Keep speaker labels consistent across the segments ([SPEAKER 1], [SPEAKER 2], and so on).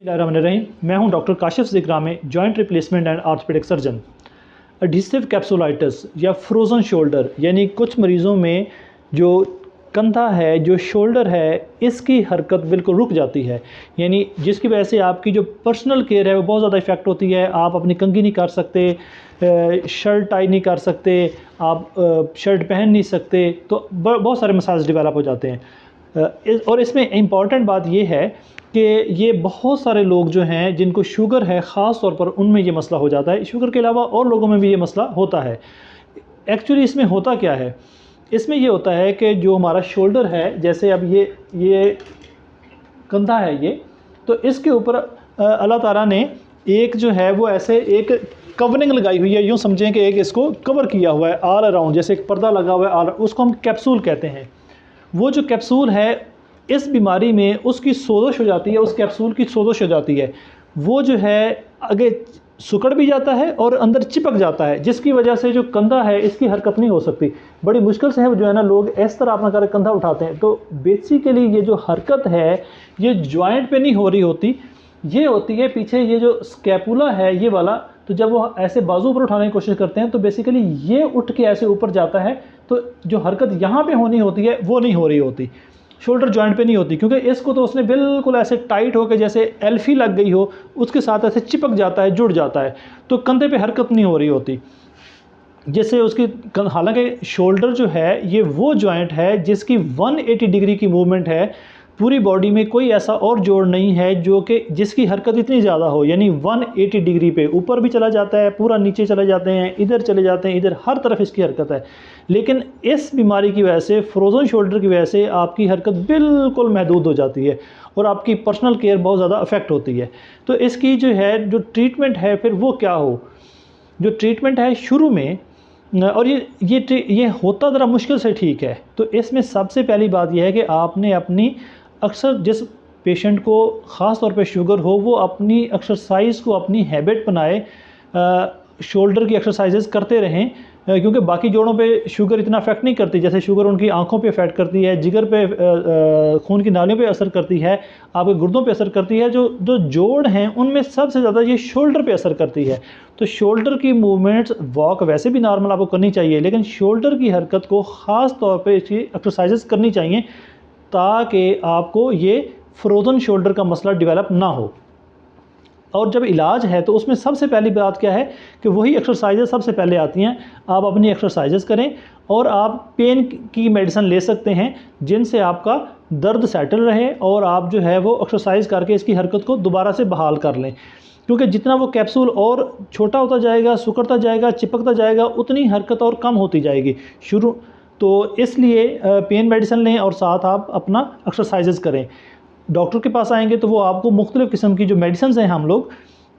[SPEAKER 1] बिस्मिल्लाहिर्रहमानिर्रहीम। मैं हूं doctor Kashif Zikrami, joint replacement and orthopaedic surgeon. Adhesive capsulitis या फ्रोज़न शोल्डर यानी कुछ मरीज़ों में जो कंधा है, जो शोल्डर है, इसकी हरकत बिल्कुल रुक जाती है। यानी जिसकी वजह से आपकी जो पर्सनल केयर है वो बहुत ज़्यादा इफ़ेक्ट होती है। आप अपनी कंघी नहीं कर सकते, शर्ट टाई नहीं कर सकते, आप शर्ट पहन नहीं सकते, तो बहुत सारे मसाइल डेवलप हो जाते हैं। और इसमें इम्पॉर्टेंट बात ये है कि ये बहुत सारे लोग जो हैं जिनको शुगर है, ख़ास तौर पर उनमें ये मसला हो जाता है। शुगर के अलावा और लोगों में भी ये मसला होता है। एक्चुअली इसमें होता क्या है? इसमें ये होता है कि जो हमारा शोल्डर है, जैसे अब ये कंधा है ये, तो इसके ऊपर अल्लाह ताला ने एक जो है वो ऐसे एक कवरिंग लगाई हुई है। यूँ समझें कि एक इसको कवर किया हुआ है ऑल अराउंड, जैसे एक पर्दा लगा हुआ है, उसको हम कैप्सूल कहते हैं। वो जो कैप्सूल है, इस बीमारी में उसकी सोजश हो जाती है, उस कैप्सूल की सोजश हो जाती है। वो जो है आगे सिकुड़ भी जाता है और अंदर चिपक जाता है, जिसकी वजह से जो कंधा है इसकी हरकत नहीं हो सकती। बड़ी मुश्किल से है जो है ना, लोग इस तरह अपना कर कंधा उठाते हैं। तो बेसिकली ये जो हरकत है ये जॉइंट पे नहीं हो रही होती, ये होती है पीछे ये जो स्कैपुला है ये वाला। तो जब वो ऐसे बाजू पर उठाने की कोशिश करते हैं तो बेसिकली ये उठ के ऐसे ऊपर जाता है, तो जो हरकत यहाँ पे होनी होती है वो नहीं हो रही होती, शोल्डर जॉइंट पे नहीं होती, क्योंकि इसको तो उसने बिल्कुल ऐसे टाइट होकर जैसे एल्फी लग गई हो, उसके साथ ऐसे चिपक जाता है, जुड़ जाता है, तो कंधे पे हरकत नहीं हो रही होती। जैसे उसकी हालांकि शोल्डर जो है ये वो जॉइंट है जिसकी 180 डिग्री की मूवमेंट है। पूरी बॉडी में कोई ऐसा और जोड़ नहीं है जो कि जिसकी हरकत इतनी ज़्यादा हो, यानी 180 डिग्री पे ऊपर भी चला जाता है, पूरा नीचे चले जाते हैं, इधर चले जाते हैं, इधर हर तरफ इसकी हरकत है। लेकिन इस बीमारी की वजह से, फ्रोज़न शोल्डर की वजह से आपकी हरकत बिल्कुल महदूद हो जाती है और आपकी पर्सनल केयर बहुत ज़्यादा अफेक्ट होती है। तो इसकी जो है जो ट्रीटमेंट है फिर वो क्या हो? जो ट्रीटमेंट है शुरू में, और ये होता ज़रा मुश्किल से ठीक है। तो इसमें सबसे पहली बात यह है कि आपने अपनी, अक्सर जिस पेशेंट को ख़ास तौर पे शुगर हो, वो अपनी एक्सरसाइज़ को अपनी हैबिट बनाए, शोल्डर की एक्सरसाइजेज़ करते रहें, क्योंकि बाकी जोड़ों पे शुगर इतना अफेक्ट नहीं करती। जैसे शुगर उनकी आँखों पे अफेक्ट करती है, जिगर पे, खून की नालियों पे असर करती है, आपके गुर्दों पे असर करती है। जो जो जोड़ हैं उनमें सबसे ज़्यादा ये शोल्डर पे असर करती है। तो शोल्डर की मूवमेंट्स, वॉक वैसे भी नॉर्मल आपको करनी चाहिए, लेकिन शोल्डर की हरकत को ख़ास तौर पे इसकी एक्सरसाइजेज़ करनी चाहिए, ताकि आपको ये फ्रोज़न शोल्डर का मसला डेवलप ना हो। और जब इलाज है तो उसमें सबसे पहली बात क्या है कि वही एक्सरसाइजेज सबसे पहले आती हैं। आप अपनी एक्सरसाइजेज करें और आप पेन की मेडिसिन ले सकते हैं, जिनसे आपका दर्द सेटल रहे और आप जो है वो एक्सरसाइज करके इसकी हरकत को दोबारा से बहाल कर लें। क्योंकि जितना वो कैप्सूल और छोटा होता जाएगा, सिकुड़ता जाएगा, चिपकता जाएगा, उतनी हरकत और कम होती जाएगी शुरू। तो इसलिए पेन मेडिसिन लें और साथ आप अपना एक्सरसाइजेज करें। डॉक्टर के पास आएंगे तो वो आपको मुख्तलिफ़ किस्म की जो मेडिसिन हैं हम लोग,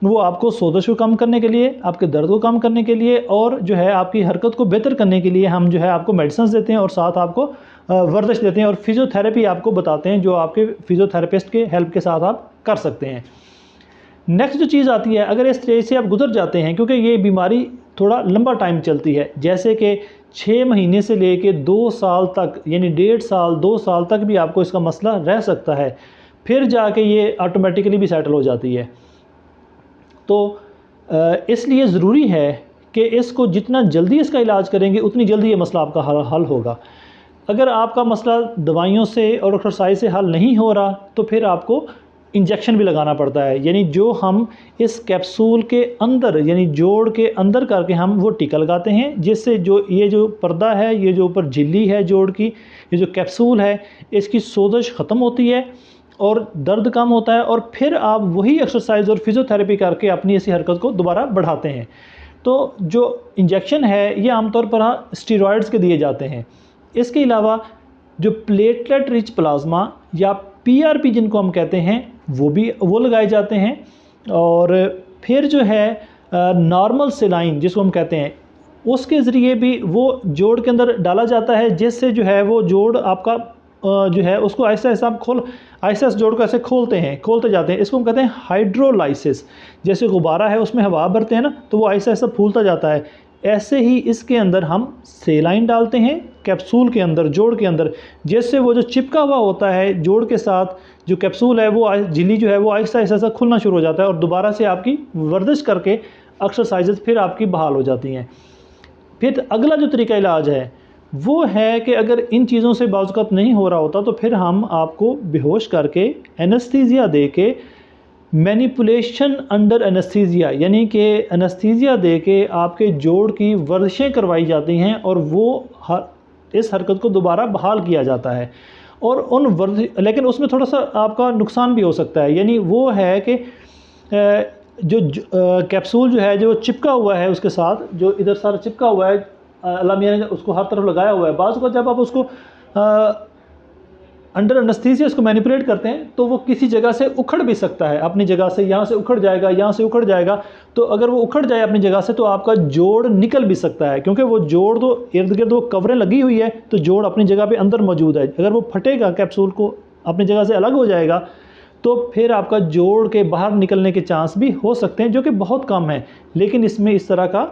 [SPEAKER 1] वो आपको सोजश को कम करने के लिए, आपके दर्द को कम करने के लिए और जो है आपकी हरकत को बेहतर करने के लिए हम जो है आपको मेडिसिन देते हैं और साथ आपको वर्जिश देते हैं और फिज़ियोथेरेपी आपको बताते हैं, जो आपके फिज़ियोथेरेपिस्ट के हेल्प के साथ आप कर सकते हैं। नेक्स्ट जो चीज़ आती है, अगर इस स्टेज से आप गुजर जाते हैं, क्योंकि ये बीमारी थोड़ा लंबा टाइम चलती है, जैसे कि 6 महीने से लेके 2 साल तक, यानी 1.5 साल 2 साल तक भी आपको इसका मसला रह सकता है, फिर जाके ये ऑटोमेटिकली भी सेटल हो जाती है। तो इसलिए ज़रूरी है कि इसको जितना जल्दी इसका इलाज करेंगे उतनी जल्दी ये मसला आपका हल होगा। अगर आपका मसला दवाइयों से और एक्सरसाइज से हल नहीं हो रहा तो फिर आपको इंजेक्शन भी लगाना पड़ता है, यानी जो हम इस कैप्सूल के अंदर, यानी जोड़ के अंदर करके हम वो टीका लगाते हैं, जिससे जो ये जो पर्दा है, ये जो ऊपर झिल्ली है जोड़ की, ये जो कैप्सूल है, इसकी सोजश ख़त्म होती है और दर्द कम होता है, और फिर आप वही एक्सरसाइज और फिज़ियोथेरेपी करके अपनी इसी हरकत को दोबारा बढ़ाते हैं। तो जो इंजेक्शन है ये आमतौर पर स्टेरॉइड्स के दिए जाते हैं। इसके अलावा जो प्लेटलेट रिच प्लाज्मा या पीआरपी जिनको हम कहते हैं, वो लगाए जाते हैं। और फिर जो है नॉर्मल सेलाइन जिसको हम कहते हैं, उसके ज़रिए भी वो जोड़ के अंदर डाला जाता है, जिससे जो है वो जोड़ आपका जो है उसको ऐसे ऐसा आप ऐसे जोड़ को ऐसे खोलते जाते हैं। इसको हम कहते हैं हाइड्रोलाइसिस। जैसे गुब्बारा है उसमें हवा भरते हैं ना, तो वो ऐसा ऐसा फूलता जाता है। ऐसे ही इसके अंदर हम सेलाइन डालते हैं कैप्सूल के अंदर, जोड़ के अंदर। जैसे वो जो चिपका हुआ होता है जोड़ के साथ, जो कैप्सूल है वो झिल्ली जो है वो आहिस्ता आहिस्ता खुलना शुरू हो जाता है और दोबारा से आपकी वर्जिश करके एक्सरसाइजेज फिर आपकी बहाल हो जाती हैं। फिर अगला जो तरीका इलाज है वो है कि अगर इन चीज़ों से बाज़ नहीं हो रहा होता तो फिर हम आपको बेहोश करके एनेस्थीसिया दे के मैनिपुलेशन अंडर एनेस्थीसिया, यानी कि एनेस्थीसिया दे के आपके जोड़ की वर्जिशें करवाई जाती हैं और वो इस हरकत को दोबारा बहाल किया जाता है। और लेकिन उसमें थोड़ा सा आपका नुकसान भी हो सकता है, यानी वो है कि जो कैप्सूल जो है जो चिपका हुआ है उसके साथ, जो इधर सारा चिपका हुआ है, अल्लाह मियां ने उसको हर तरफ लगाया हुआ है, बाज़ को जब आप उसको अंडर एनेस्थीसिया इसको मैनिपुलेट करते हैं तो वो किसी जगह से उखड़ भी सकता है, अपनी जगह से यहाँ से उखड़ जाएगा, यहाँ से उखड़ जाएगा। तो अगर वो उखड़ जाए अपनी जगह से तो आपका जोड़ निकल भी सकता है, क्योंकि वो जोड़ तो इर्द गिर्द वो कवरें लगी हुई है तो जोड़ अपनी जगह पे अंदर मौजूद है। अगर वो फटेगा, कैप्सूल को अपनी जगह से अलग हो जाएगा, तो फिर आपका जोड़ के बाहर निकलने के चांस भी हो सकते हैं, जो कि बहुत कम है। लेकिन इसमें इस तरह का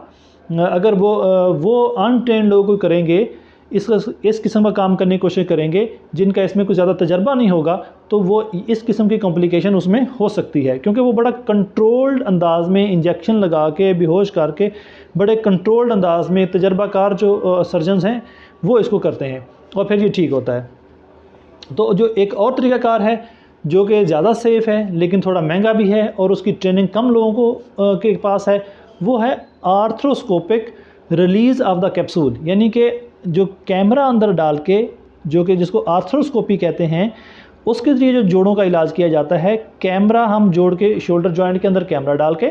[SPEAKER 1] अगर वो अनट्रेंड लोग करेंगे, इस किस्म का काम करने की कोशिश करेंगे जिनका इसमें कुछ ज़्यादा तजर्बा नहीं होगा, तो वो इस किस्म की कॉम्प्लिकेशन उसमें हो सकती है, क्योंकि वो बड़ा कंट्रोल्ड अंदाज में इंजेक्शन लगा के बेहोश करके बड़े कंट्रोल्ड अंदाज में तजर्बाकार जो सर्जन्स हैं वो इसको करते हैं और फिर ये ठीक होता है। तो जो एक और तरीक़ाकार है जो कि ज़्यादा सेफ़ है लेकिन थोड़ा महंगा भी है और उसकी ट्रेनिंग कम लोगों को के पास है, वो है arthroscopic release of the capsule. यानी कि जो कैमरा अंदर डाल के, जो कि जिसको आर्थ्रोस्कोपी कहते हैं, उसके ज़रिए जो जोड़ों का इलाज किया जाता है। कैमरा हम जोड़ के शोल्डर जॉइंट के अंदर कैमरा डाल के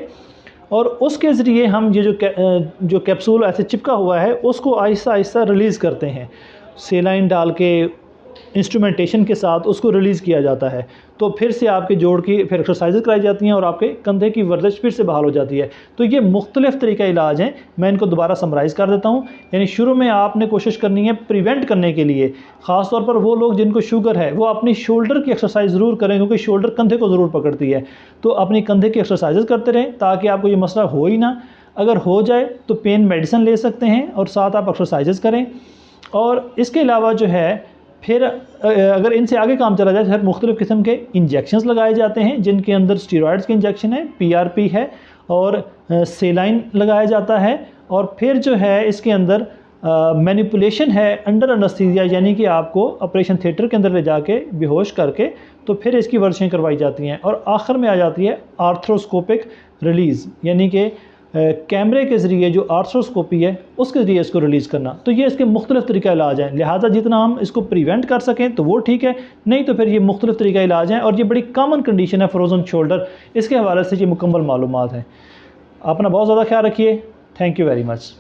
[SPEAKER 1] और उसके ज़रिए हम ये जो कैप्सूल ऐसे चिपका हुआ है उसको आहिस्ता आहिस्ता रिलीज़ करते हैं, सेलाइन डाल के इंस्ट्रूमेंटेशन के साथ उसको रिलीज़ किया जाता है। तो फिर से आपके जोड़ की फिर एक्सरसाइजेज कराई जाती हैं और आपके कंधे की वर्जिश फिर से बहाल हो जाती है। तो ये मुख्तलिफ़ तरीका इलाज हैं, मैं इनको दोबारा समराइज़ कर देता हूँ। यानी शुरू में आपने कोशिश करनी है प्रिवेंट करने के लिए, ख़ास तौर पर वो लोग जिनको शुगर है वो अपनी शोल्डर की एक्सरसाइज ज़रूर करें, क्योंकि शोल्डर कंधे को ज़रूर पकड़ती है। तो अपनी कंधे की एक्सरसाइजेज करते रहें ताकि आपको ये मसला हो ही ना। अगर हो जाए तो पेन मेडिसिन ले सकते हैं और साथ आप एक्सरसाइजेज करें। और इसके अलावा जो है फिर अगर इनसे आगे काम चला जाए, फिर मुख्तलिफ़ किस्म के इंजेक्शंस लगाए जाते हैं जिनके अंदर स्टीरॉयड्स के इंजेक्शन है, PRP है और सेलाइन लगाया जाता है। और फिर जो है इसके अंदर मैनिपुलेशन है अंडर एनेस्थीसिया, यानी कि आपको ऑपरेशन थिएटर के अंदर ले जाके बेहोश करके तो फिर इसकी वर्जिशें करवाई जाती हैं। और आखिर में आ जाती है आर्थ्रोस्कोपिक रिलीज़, यानी कि कैमरे के ज़रिए जो आर्थ्रोस्कोपी है उसके ज़रिए इसको रिलीज़ करना। तो ये इसके मुख्तलिफ़ तरीका इलाज हैं, लिहाजा जितना हम इसको प्रिवेंट कर सकें तो वो ठीक है, नहीं तो फिर ये मुख्तलिफ़ तरीका इलाज हैं। और ये बड़ी कॉमन कंडीशन है फ्रोज़न शोल्डर, इसके हवाले से ये मुकम्मल मालूमात हैं। अपना बहुत ज़्यादा ख्याल रखिए। Thank you very much.